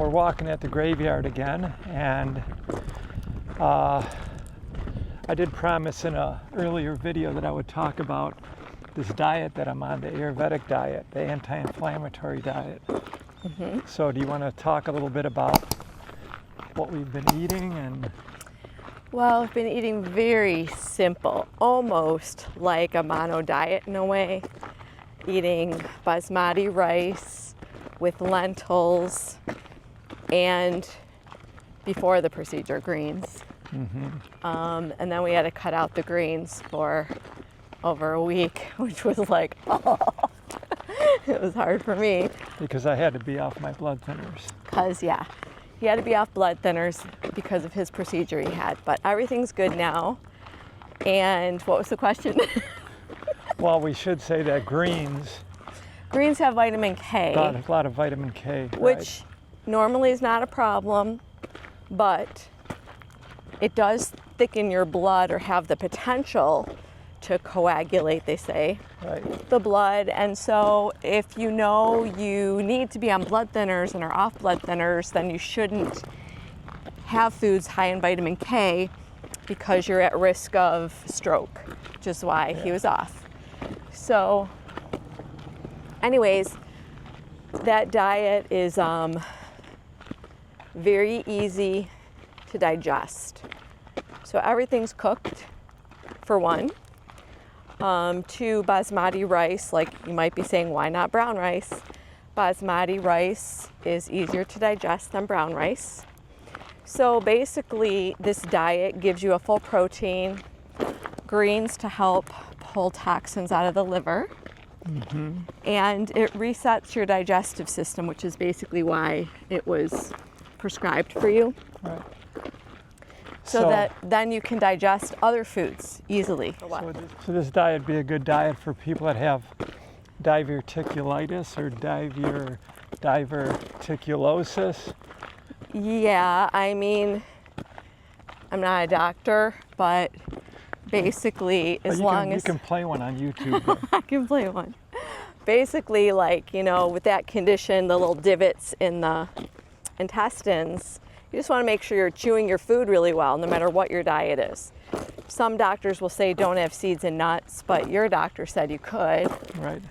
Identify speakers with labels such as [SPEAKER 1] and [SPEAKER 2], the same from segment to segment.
[SPEAKER 1] we're walking at the graveyard again, and I did promise in an earlier video that I would talk about this diet that I'm on, the Ayurvedic diet, the anti-inflammatory diet.
[SPEAKER 2] Mm-hmm.
[SPEAKER 1] So do you want to talk a little bit about what we've been eating? And
[SPEAKER 2] Well, I've been eating very simple, almost like a mono diet in a way. Eating basmati rice with lentils and, before the procedure, greens.
[SPEAKER 1] mm-hmm.
[SPEAKER 2] And then we had to cut out the greens for over a week, which was like, oh, it was hard for me.
[SPEAKER 1] Because I had to be off my blood thinners.
[SPEAKER 2] Because, yeah, he had to be off blood thinners because of his procedure he had. But everything's good now. And what was the question?
[SPEAKER 1] Well, we should say that greens
[SPEAKER 2] Greens have vitamin K.
[SPEAKER 1] got a lot of vitamin K,
[SPEAKER 2] which
[SPEAKER 1] right?
[SPEAKER 2] normally is not a problem, but it does thicken your blood or have the potential to coagulate, they say,
[SPEAKER 1] Right.
[SPEAKER 2] the blood. And so if you know you need to be on blood thinners and are off blood thinners, then you shouldn't have foods high in vitamin K because you're at risk of stroke, which is why he was off. So anyways, that diet is very easy to digest. So everything's cooked, for one. Two, basmati rice, like you might be saying, why not brown rice? Basmati rice is easier to digest than brown rice. So basically, this diet gives you a full protein, greens to help pull toxins out of the liver,
[SPEAKER 1] Mm-hmm.
[SPEAKER 2] and it resets your digestive system, which is basically why it was prescribed for you.
[SPEAKER 1] Right.
[SPEAKER 2] So that then you can digest other foods easily.
[SPEAKER 1] So this diet would be a good diet for people that have diverticulitis or diverticulosis.
[SPEAKER 2] Yeah, I mean, I'm not a doctor, but basically, as long as
[SPEAKER 1] you can play one on YouTube.
[SPEAKER 2] I can play one. Basically, like, you know, with that condition, the little divots in the intestines, you just want to make sure you're chewing your food really well, no matter what your diet is. Some doctors will say don't have seeds and nuts, but your doctor said you could,
[SPEAKER 1] Right.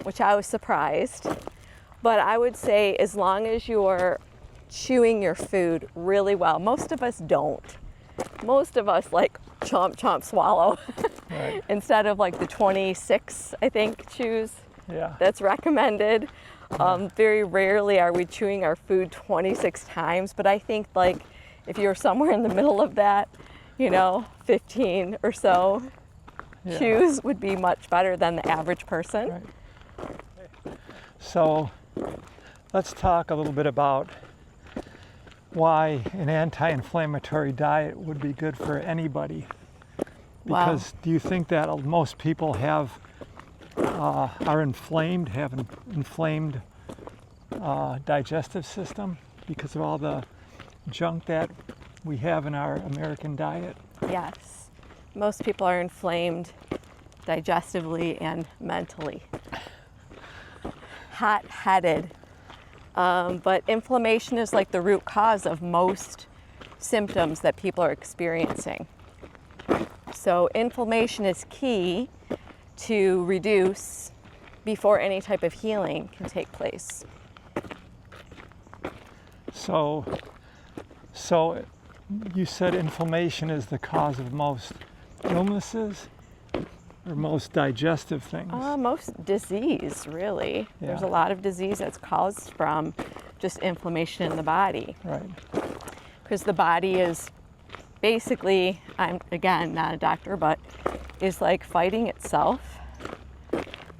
[SPEAKER 2] which I was surprised. But I would say as long as you're chewing your food really well, most of us don't. Most of us like chomp, chomp, swallow,
[SPEAKER 1] Right.
[SPEAKER 2] instead of like the 26, I think, chews
[SPEAKER 1] Yeah.
[SPEAKER 2] that's recommended. Very rarely are we chewing our food 26 times, but I think like if you're somewhere in the middle of that, you know, 15 or so
[SPEAKER 1] Yeah.
[SPEAKER 2] chews would be much better than the average person.
[SPEAKER 1] Right. So let's talk a little bit about why an anti-inflammatory diet would be good for anybody.
[SPEAKER 2] Wow.
[SPEAKER 1] Because do you think that most people have are inflamed, have an inflamed digestive system because of all the junk that we have in our American diet?
[SPEAKER 2] Yes. Most people are inflamed digestively and mentally. Hot-headed. But inflammation is like the root cause of most symptoms that people are experiencing. So inflammation is key to reduce before any type of healing can take place.
[SPEAKER 1] So you said inflammation is the cause of most illnesses or most digestive things?
[SPEAKER 2] Most disease, really.
[SPEAKER 1] Yeah.
[SPEAKER 2] There's a lot of disease that's caused from just inflammation in the body.
[SPEAKER 1] Right.
[SPEAKER 2] Because the body is basically, I'm again not a doctor, but is like fighting itself.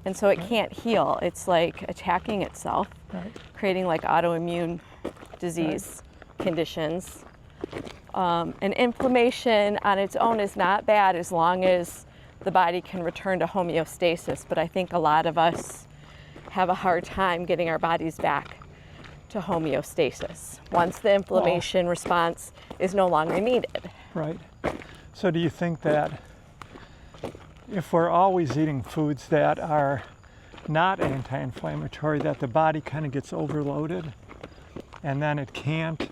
[SPEAKER 2] And so it can't heal. It's like attacking itself,
[SPEAKER 1] Right.
[SPEAKER 2] creating like autoimmune disease conditions. And inflammation on its own is not bad as long as the body can return to homeostasis. But I think a lot of us have a hard time getting our bodies back to homeostasis once the inflammation response is no longer needed.
[SPEAKER 1] Right. So do you think that if we're always eating foods that are not anti-inflammatory, that the body kind of gets overloaded and then it can't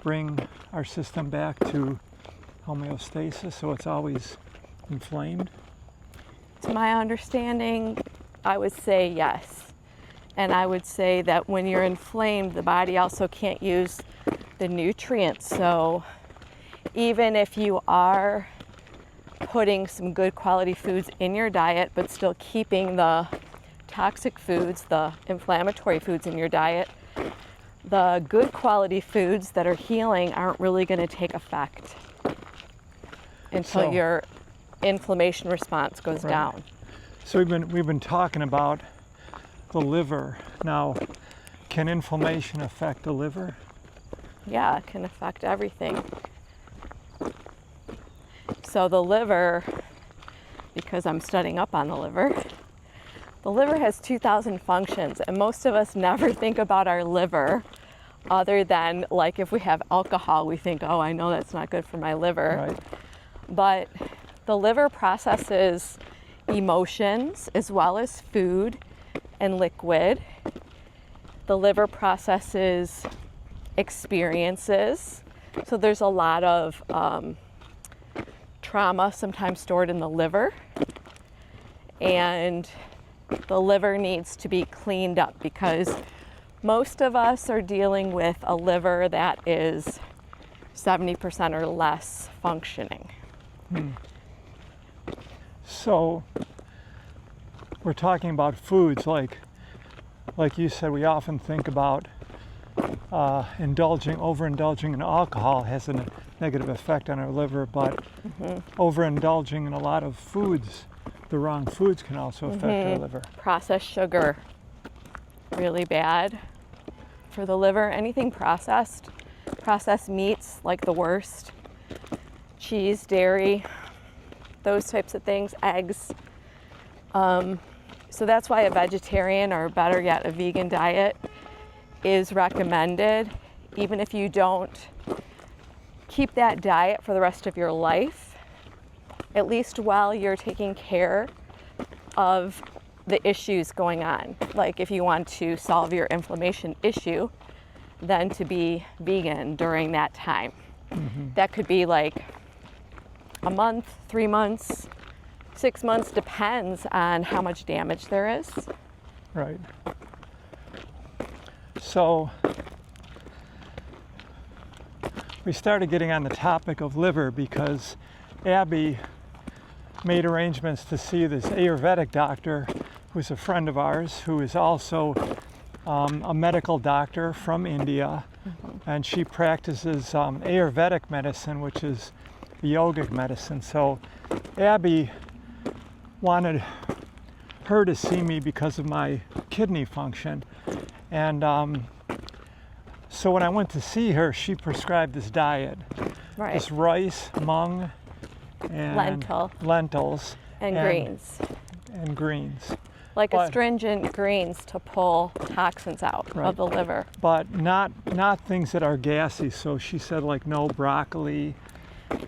[SPEAKER 1] bring our system back to homeostasis, so it's always inflamed?
[SPEAKER 2] To my understanding, I would say yes. And I would say that when you're inflamed, the body also can't use the nutrients. So even if you are putting some good quality foods in your diet, but still keeping the toxic foods, the inflammatory foods in your diet, the good quality foods that are healing aren't really going to take effect until your inflammation response goes down.
[SPEAKER 1] So we've been talking about the liver. Now, can inflammation affect the liver?
[SPEAKER 2] Yeah, it can affect everything. So the liver, because I'm studying up on the liver has 2,000 functions, and most of us never think about our liver other than, like, if we have alcohol, we think, oh, I know that's not good for my liver.
[SPEAKER 1] Right.
[SPEAKER 2] But the liver processes emotions as well as food and liquid. The liver processes experiences. So there's a lot of trauma sometimes stored in the liver. And the liver needs to be cleaned up because most of us are dealing with a liver that is 70% or less functioning.
[SPEAKER 1] So we're talking about foods like you said, we often think about overindulging in alcohol has a negative effect on our liver, but overindulging in a lot of foods, the wrong foods, can also affect our liver.
[SPEAKER 2] Processed sugar, really bad for the liver. Anything processed meats, like the worst. Cheese, dairy, those types of things, eggs. So that's why a vegetarian, or better yet, a vegan diet is recommended, even if you don't keep that diet for the rest of your life, at least while you're taking care of the issues going on. Like if you want to solve your inflammation issue, then to be vegan during that time. That could be like a month, 3 months, 6 months, depends on how much damage there is.
[SPEAKER 1] Right. So we started getting on the topic of liver because Abby made arrangements to see this Ayurvedic doctor who's a friend of ours, who is also a medical doctor from India, and she practices Ayurvedic medicine, which is yogic medicine. So Abby wanted her to see me because of my kidney function, and so when I went to see her, she prescribed this diet, this rice, mung, and lentils
[SPEAKER 2] and greens.
[SPEAKER 1] And greens.
[SPEAKER 2] Like astringent greens to pull toxins out of the liver.
[SPEAKER 1] But not things that are gassy. So she said, like, no broccoli.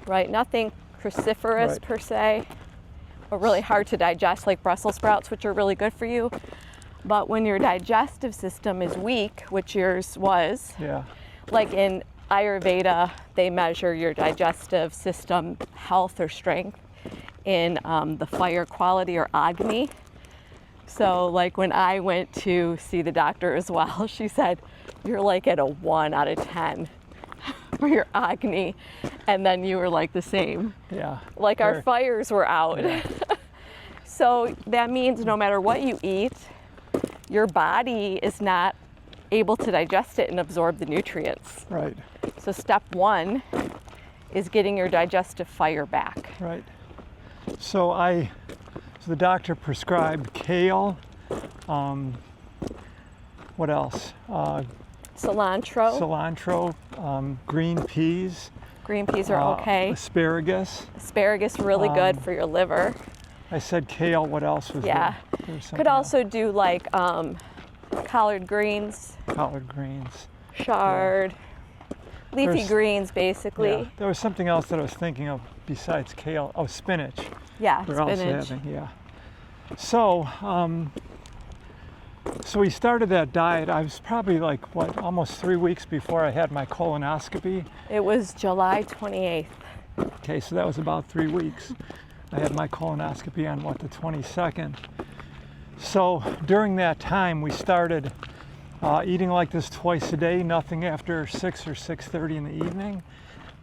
[SPEAKER 2] Right, nothing cruciferous per se, or really hard to digest, like Brussels sprouts, which are really good for you. But when your digestive system is weak, which yours was, like in Ayurveda, they measure your digestive system health or strength in the fire quality, or Agni. So like when I went to see the doctor as well, she said, you're like at a 1 out of 10 for your Agni. And then you were like the same.
[SPEAKER 1] Yeah.
[SPEAKER 2] Like our fires were out. Yeah. So that means no matter what you eat, your body is not able to digest it and absorb the nutrients.
[SPEAKER 1] Right.
[SPEAKER 2] So step 1 is getting your digestive fire back.
[SPEAKER 1] Right. So the doctor prescribed kale, what else?
[SPEAKER 2] Cilantro,
[SPEAKER 1] green peas.
[SPEAKER 2] Green peas are okay.
[SPEAKER 1] Asparagus.
[SPEAKER 2] Asparagus, really good for your liver.
[SPEAKER 1] I said kale, what else was there?
[SPEAKER 2] Could also do like collard greens.
[SPEAKER 1] Collard greens.
[SPEAKER 2] Chard. Leafy greens, basically.
[SPEAKER 1] Yeah. There was something else that I was thinking of besides kale. Oh, spinach.
[SPEAKER 2] Yeah,
[SPEAKER 1] We're
[SPEAKER 2] spinach.
[SPEAKER 1] also having, So, So we started that diet. I was probably like, what, almost 3 weeks before I had my colonoscopy.
[SPEAKER 2] It was July 28th.
[SPEAKER 1] Okay, so that was about 3 weeks. I had my colonoscopy on, what, the 22nd. So during that time, we started eating like this twice a day, nothing after 6 or 6:30 in the evening.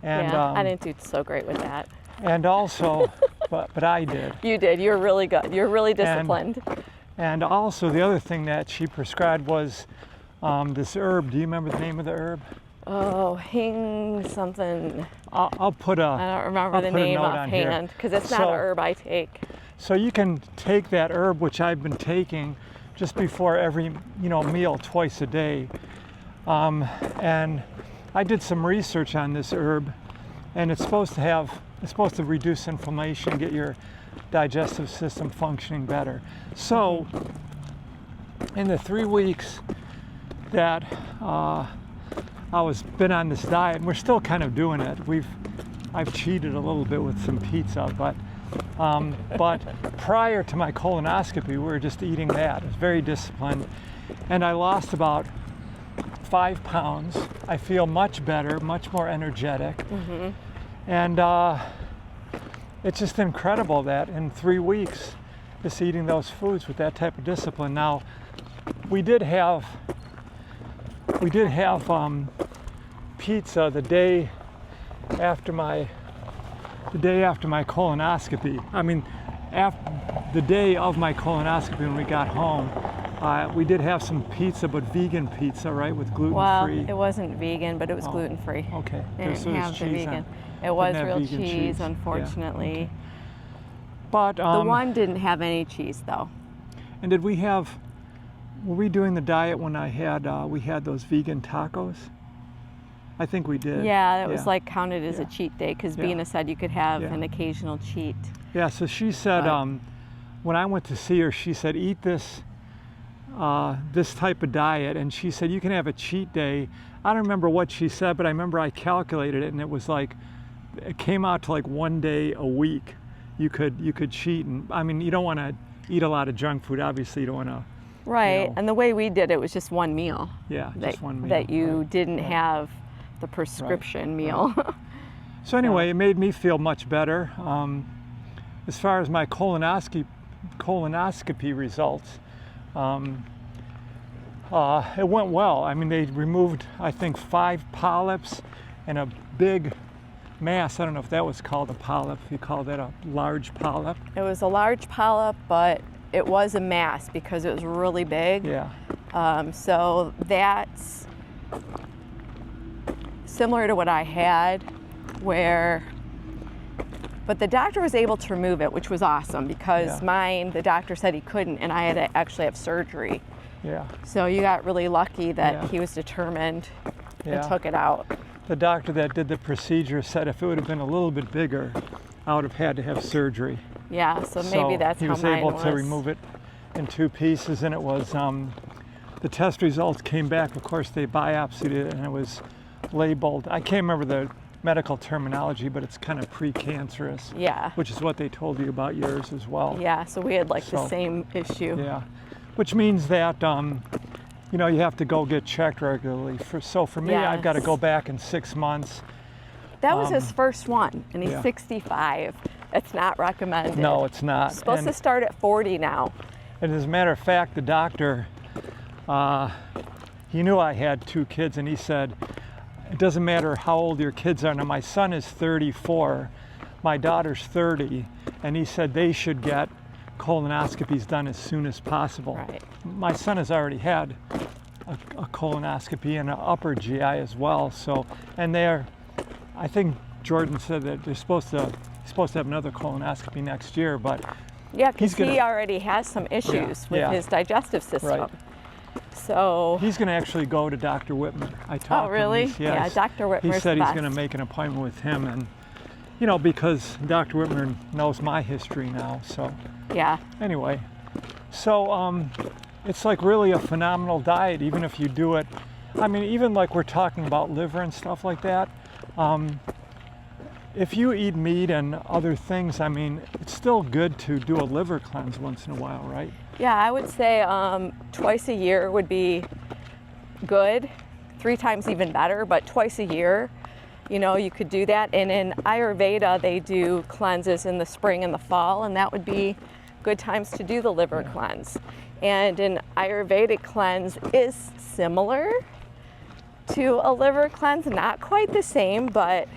[SPEAKER 1] And
[SPEAKER 2] Yeah, I didn't do so great with that.
[SPEAKER 1] and also, but I did.
[SPEAKER 2] You did. You were really good. You're really disciplined.
[SPEAKER 1] And also the other thing that she prescribed was this herb. Do you remember the name of the herb?
[SPEAKER 2] Oh, hing something.
[SPEAKER 1] I'll put a.
[SPEAKER 2] I don't remember
[SPEAKER 1] I'll
[SPEAKER 2] the
[SPEAKER 1] put a
[SPEAKER 2] name
[SPEAKER 1] note on here.
[SPEAKER 2] offhand because it's not
[SPEAKER 1] So-
[SPEAKER 2] an herb I take.
[SPEAKER 1] So you can take that herb, which I've been taking just before every meal twice a day. And I did some research on this herb, and it's supposed to reduce inflammation, get your digestive system functioning better. So in the 3 weeks that I was been on this diet, and we're still kind of doing it. I've cheated a little bit with some pizza, but prior to my colonoscopy, we were just eating that. I was very disciplined, and I lost about 5 pounds. I feel much better, much more energetic, and it's just incredible that in 3 weeks, just eating those foods with that type of discipline. Now, we did have pizza the day after my colonoscopy. I mean, the day of my colonoscopy when we got home, we did have some pizza, but vegan pizza, right, with gluten-free.
[SPEAKER 2] Well, it wasn't vegan, but it was gluten-free.
[SPEAKER 1] Okay.
[SPEAKER 2] It didn't
[SPEAKER 1] So there's
[SPEAKER 2] have the
[SPEAKER 1] cheese
[SPEAKER 2] vegan.
[SPEAKER 1] on-
[SPEAKER 2] It was
[SPEAKER 1] didn't have
[SPEAKER 2] real
[SPEAKER 1] vegan
[SPEAKER 2] cheese,
[SPEAKER 1] Yeah,
[SPEAKER 2] unfortunately.
[SPEAKER 1] okay. But
[SPEAKER 2] The one didn't have any cheese, though.
[SPEAKER 1] And were we doing the diet when we had those vegan tacos? I think we did.
[SPEAKER 2] Yeah, it was like counted as a cheat day because
[SPEAKER 1] Yeah.
[SPEAKER 2] Bina said you could have
[SPEAKER 1] Yeah.
[SPEAKER 2] an occasional cheat.
[SPEAKER 1] Yeah, so she said,
[SPEAKER 2] But-
[SPEAKER 1] when I went to see her, she said, eat this type of diet. And she said, you can have a cheat day. I don't remember what she said, but I remember I calculated it, and it was like, it came out to like 1 day a week. You could cheat. And I mean, you don't want to eat a lot of junk food. Obviously, you don't want to.
[SPEAKER 2] Right, and the way we did it was just one meal.
[SPEAKER 1] Yeah, just one meal.
[SPEAKER 2] That you
[SPEAKER 1] Right.
[SPEAKER 2] didn't
[SPEAKER 1] Right.
[SPEAKER 2] have the prescription meal.
[SPEAKER 1] So anyway, it made me feel much better. As far as my colonoscopy results, it went well. I mean, they removed, I think, 5 polyps and a big mass. I don't know if that was called a polyp. If you call that a large polyp.
[SPEAKER 2] It was a large polyp, but it was a mass because it was really big.
[SPEAKER 1] Yeah.
[SPEAKER 2] So that's similar to what I had, but the doctor was able to remove it, which was awesome because mine, the doctor said he couldn't, and I had to actually have surgery.
[SPEAKER 1] Yeah.
[SPEAKER 2] So you got really lucky that
[SPEAKER 1] Yeah.
[SPEAKER 2] he was determined
[SPEAKER 1] Yeah.
[SPEAKER 2] and took it out.
[SPEAKER 1] The doctor that did the procedure said if it would have been a little bit bigger, I would have had to have surgery.
[SPEAKER 2] Yeah, so maybe that's
[SPEAKER 1] he
[SPEAKER 2] how
[SPEAKER 1] was
[SPEAKER 2] mine
[SPEAKER 1] able
[SPEAKER 2] was.
[SPEAKER 1] to remove it in 2 pieces, and it was the test results came back. Of course, they biopsied it, and it was labeled. I can't remember the medical terminology, but it's kind of precancerous.
[SPEAKER 2] Yeah.
[SPEAKER 1] Which is what they told you about yours as well.
[SPEAKER 2] Yeah, so we had like the
[SPEAKER 1] So,
[SPEAKER 2] same issue.
[SPEAKER 1] Yeah, which means that you have to go get checked regularly. So for me, I've got to
[SPEAKER 2] Yes.
[SPEAKER 1] go back in 6 months.
[SPEAKER 2] That was his first one, and he's
[SPEAKER 1] yeah.
[SPEAKER 2] 65. It's not recommended.
[SPEAKER 1] No, it's not.
[SPEAKER 2] It's supposed to start at 40 now.
[SPEAKER 1] And as a matter of fact, the doctor, he knew I had 2 kids, and he said, it doesn't matter how old your kids are. Now, my son is 34, my daughter's 30, and he said they should get colonoscopies done as soon as possible.
[SPEAKER 2] Right.
[SPEAKER 1] My son has already had a colonoscopy and an upper GI as well. So, and I think Jordan said that they're supposed to have another colonoscopy next year, but
[SPEAKER 2] Yeah, because
[SPEAKER 1] He's gonna-
[SPEAKER 2] he already has some issues with
[SPEAKER 1] yeah.
[SPEAKER 2] his digestive system.
[SPEAKER 1] Right.
[SPEAKER 2] So,
[SPEAKER 1] he's going to actually go to Dr. Whitmer. I talked
[SPEAKER 2] oh really?
[SPEAKER 1] to him.
[SPEAKER 2] Yeah, Dr. Whitmer's
[SPEAKER 1] He said
[SPEAKER 2] the
[SPEAKER 1] he's
[SPEAKER 2] best.
[SPEAKER 1] going to make an appointment with him, and because Dr. Whitmer knows my history now. So
[SPEAKER 2] Yeah.
[SPEAKER 1] anyway, so it's like really a phenomenal diet, even if you do it. I mean, even like we're talking about liver and stuff like that. if you eat meat and other things, I mean, it's still good to do a liver cleanse once in a while, right?
[SPEAKER 2] Yeah, I would say twice a year would be good. 3 times even better, but twice a year, you know, you could do that. And in Ayurveda, they do cleanses in the spring and the fall, and that would be good times to do the liver cleanse. And an Ayurvedic cleanse is similar to a liver cleanse, not quite the same, but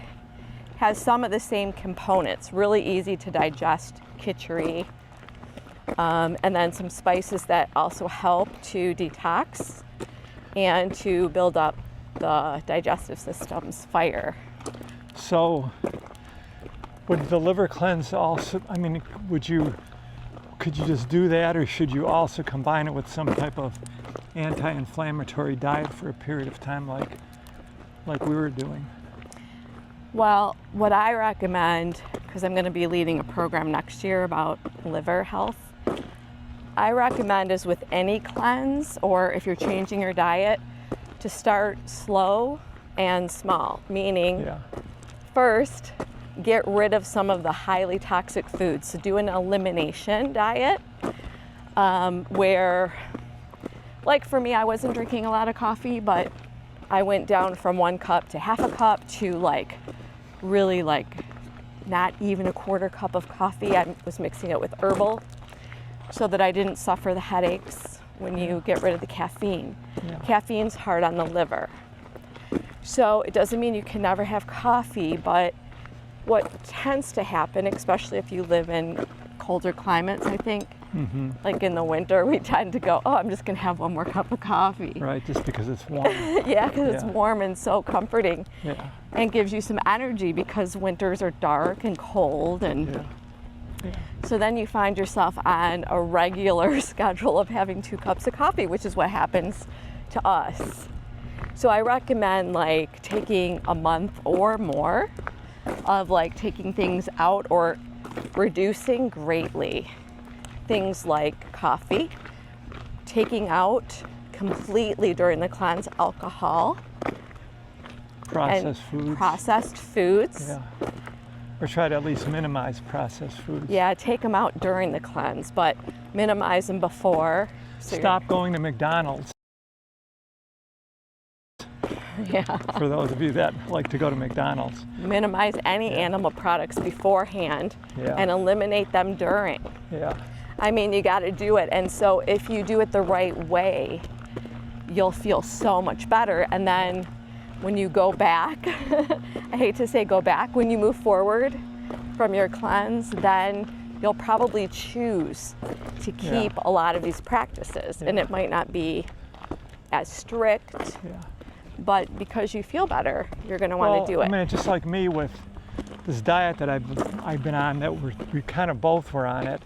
[SPEAKER 2] has some of the same components. Really easy to digest khichdi, and then some spices that also help to detox and to build up the digestive system's fire.
[SPEAKER 1] So would the liver cleanse also, I mean, could you just do that, or should you also combine it with some type of anti-inflammatory diet for a period of time like we were doing?
[SPEAKER 2] Well, what I recommend, because I'm going to be leading a program next year about liver health, I recommend is with any cleanse, or if you're changing your diet, to start slow and small, meaning first get rid of some of the highly toxic foods. So do an elimination diet where, like for me, I wasn't drinking a lot of coffee, but I went down from 1 cup to half a cup to really not even a 1/4 cup of coffee. I was mixing it with herbal so that I didn't suffer the headaches when you get rid of the caffeine.
[SPEAKER 1] Yeah.
[SPEAKER 2] Caffeine's hard on the liver. So it doesn't mean you can never have coffee, but what tends to happen, especially if you live in colder climates, I think, like in the winter, we tend to go, oh, I'm just gonna have 1 more cup of coffee.
[SPEAKER 1] Right, just because it's warm.
[SPEAKER 2] Yeah, because it's warm and so comforting, and gives you some energy, because winters are dark and cold, and so then you find yourself on a regular schedule of having 2 cups of coffee, which is what happens to us. So I recommend taking a month or more of taking things out or reducing greatly. Things like coffee, taking out completely during the cleanse alcohol, processed foods.
[SPEAKER 1] Yeah. Or try to at least minimize processed foods.
[SPEAKER 2] Yeah, take them out during the cleanse, but minimize them before. So
[SPEAKER 1] stop going to McDonald's.
[SPEAKER 2] Yeah.
[SPEAKER 1] For those of you that like to go to McDonald's.
[SPEAKER 2] Minimize any animal products beforehand and eliminate them during.
[SPEAKER 1] Yeah.
[SPEAKER 2] I mean, you got to do it. And so if you do it the right way, you'll feel so much better. And then when you go back, I hate to say go back, when you move forward from your cleanse, then you'll probably choose to keep a lot of these practices. And it might not be as strict, but because you feel better, you're going to want to do it.
[SPEAKER 1] I mean, just like me with this diet that I've been on, that we kind of both were on it.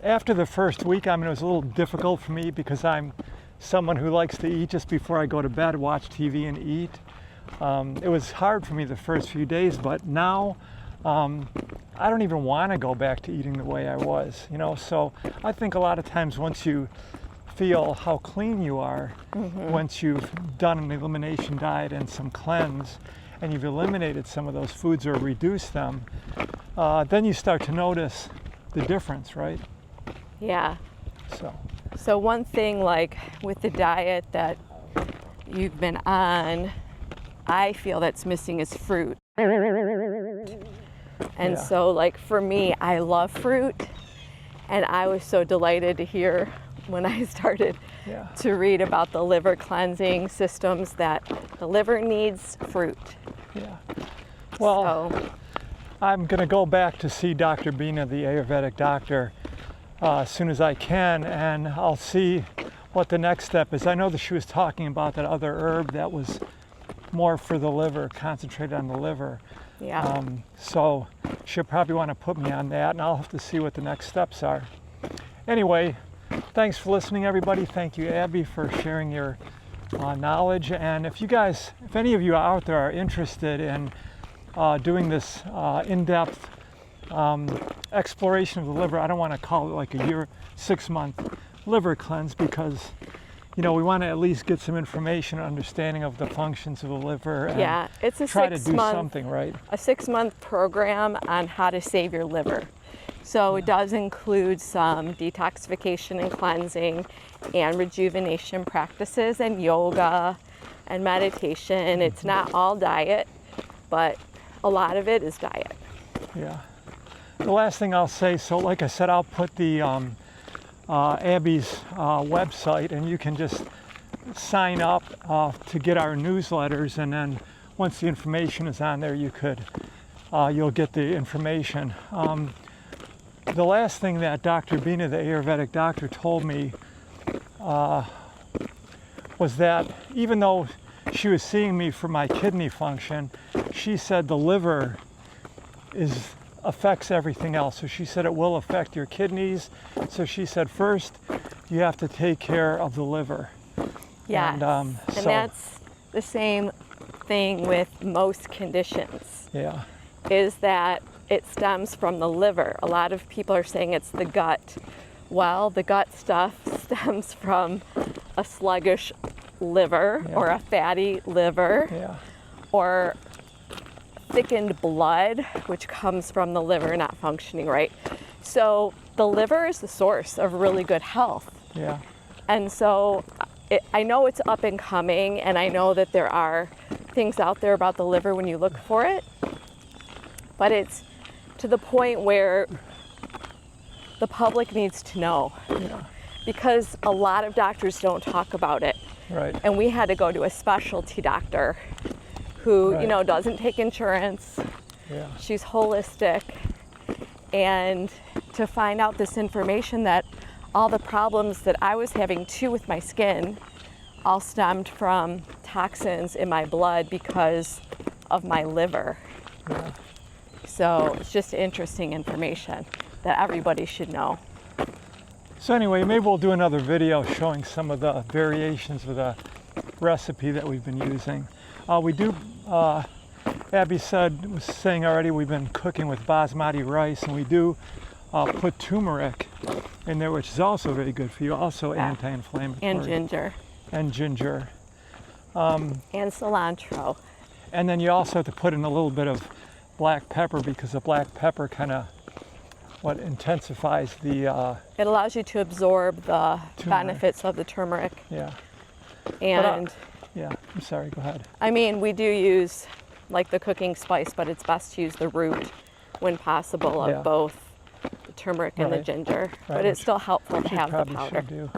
[SPEAKER 1] After the first week, I mean, it was a little difficult for me because I'm someone who likes to eat just before I go to bed, watch TV and eat. It was hard for me the first few days, but now I don't even want to go back to eating the way I was, you know. So I think a lot of times once you feel how clean you are, once you've done an elimination diet and some cleanse, and you've eliminated some of those foods or reduced them, then you start to notice the difference, right?
[SPEAKER 2] Yeah. So one thing with the diet that you've been on, I feel that's missing is fruit. And so for me, I love fruit, and I was so delighted to hear when I started to read about the liver cleansing systems that the liver needs fruit.
[SPEAKER 1] Yeah. Well, I'm going to go back to see Dr. Bina, the Ayurvedic doctor, as soon as I can, and I'll see what the next step is. I know that she was talking about that other herb that was more for the liver, concentrated on the liver.
[SPEAKER 2] Yeah.
[SPEAKER 1] So she'll probably want to put me on that, and I'll have to see what the next steps are. Anyway, thanks for listening, everybody. Thank you, Abby, for sharing your knowledge. And if any of you out there are interested in doing this in-depth exploration of the liver, I don't want to call it a 6-month liver cleanse, because we want to at least get some information, understanding of the functions of the liver, and
[SPEAKER 2] Yeah, it's a
[SPEAKER 1] try to do
[SPEAKER 2] 6-month
[SPEAKER 1] something, right?
[SPEAKER 2] a 6-month program on how to save your liver. So it does include some detoxification and cleansing and rejuvenation practices and yoga and meditation. It's not all diet, but a lot of it is diet.
[SPEAKER 1] Yeah. The last thing I'll say, so like I said, I'll put the Abby's website, and you can just sign up to get our newsletters, and then once the information is on there, you'll get the information. The last thing that Dr. Bina, the Ayurvedic doctor, told me was that even though she was seeing me for my kidney function, she said the liver affects everything else. So she said it will affect your kidneys. So she said first you have to take care of the liver.
[SPEAKER 2] Yes, and that's the same thing with most conditions.
[SPEAKER 1] Yeah.
[SPEAKER 2] Is that it stems from the liver. A lot of people are saying it's the gut. Well, the gut stuff stems from a sluggish liver, or a fatty liver, or thickened blood, which comes from the liver not functioning right. So the liver is the source of really good health.
[SPEAKER 1] Yeah.
[SPEAKER 2] And so I know it's up and coming, and I know that there are things out there about the liver when you look for it, but it's to the point where the public needs to know, because a lot of doctors don't talk about it.
[SPEAKER 1] Right.
[SPEAKER 2] And we had to go to a specialty doctor who, doesn't take insurance.
[SPEAKER 1] Yeah.
[SPEAKER 2] She's holistic. And to find out this information that all the problems that I was having too with my skin all stemmed from toxins in my blood because of my liver.
[SPEAKER 1] Yeah.
[SPEAKER 2] So it's just interesting information that everybody should know.
[SPEAKER 1] So anyway, maybe we'll do another video showing some of the variations of the recipe that we've been using. Abby was saying already, we've been cooking with basmati rice, and we do put turmeric in there, which is also very good for you, also anti-inflammatory.
[SPEAKER 2] And ginger.
[SPEAKER 1] And ginger.
[SPEAKER 2] And cilantro.
[SPEAKER 1] And then you also have to put in a little bit of black pepper, because the black pepper kind of intensifies the...
[SPEAKER 2] it allows you to absorb the benefits of the turmeric.
[SPEAKER 1] Yeah.
[SPEAKER 2] And...
[SPEAKER 1] I'm sorry, go ahead.
[SPEAKER 2] I mean, we do use like the cooking spice, but it's best to use the root when possible of both the turmeric and the ginger. But it's still helpful to have the powder.
[SPEAKER 1] Do.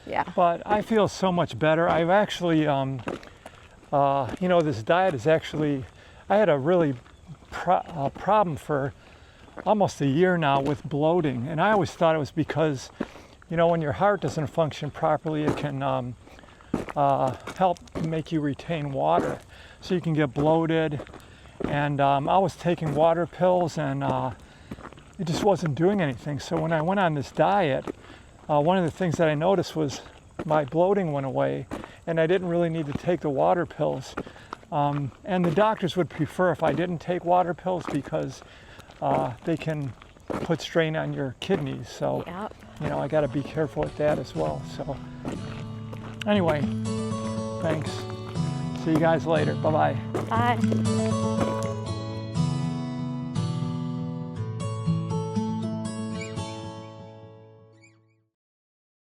[SPEAKER 2] Yeah.
[SPEAKER 1] But I feel so much better. I've actually, this diet is actually, I had a really problem for almost a year now with bloating. And I always thought it was because, when your heart doesn't function properly, it can help make you retain water. So you can get bloated. And I was taking water pills, and it just wasn't doing anything. So when I went on this diet, one of the things that I noticed was my bloating went away, and I didn't really need to take the water pills. And the doctors would prefer if I didn't take water pills, because they can put strain on your kidneys. So, I got to be careful with that as well. So, anyway, thanks. See you guys later. Bye-bye.
[SPEAKER 2] Bye.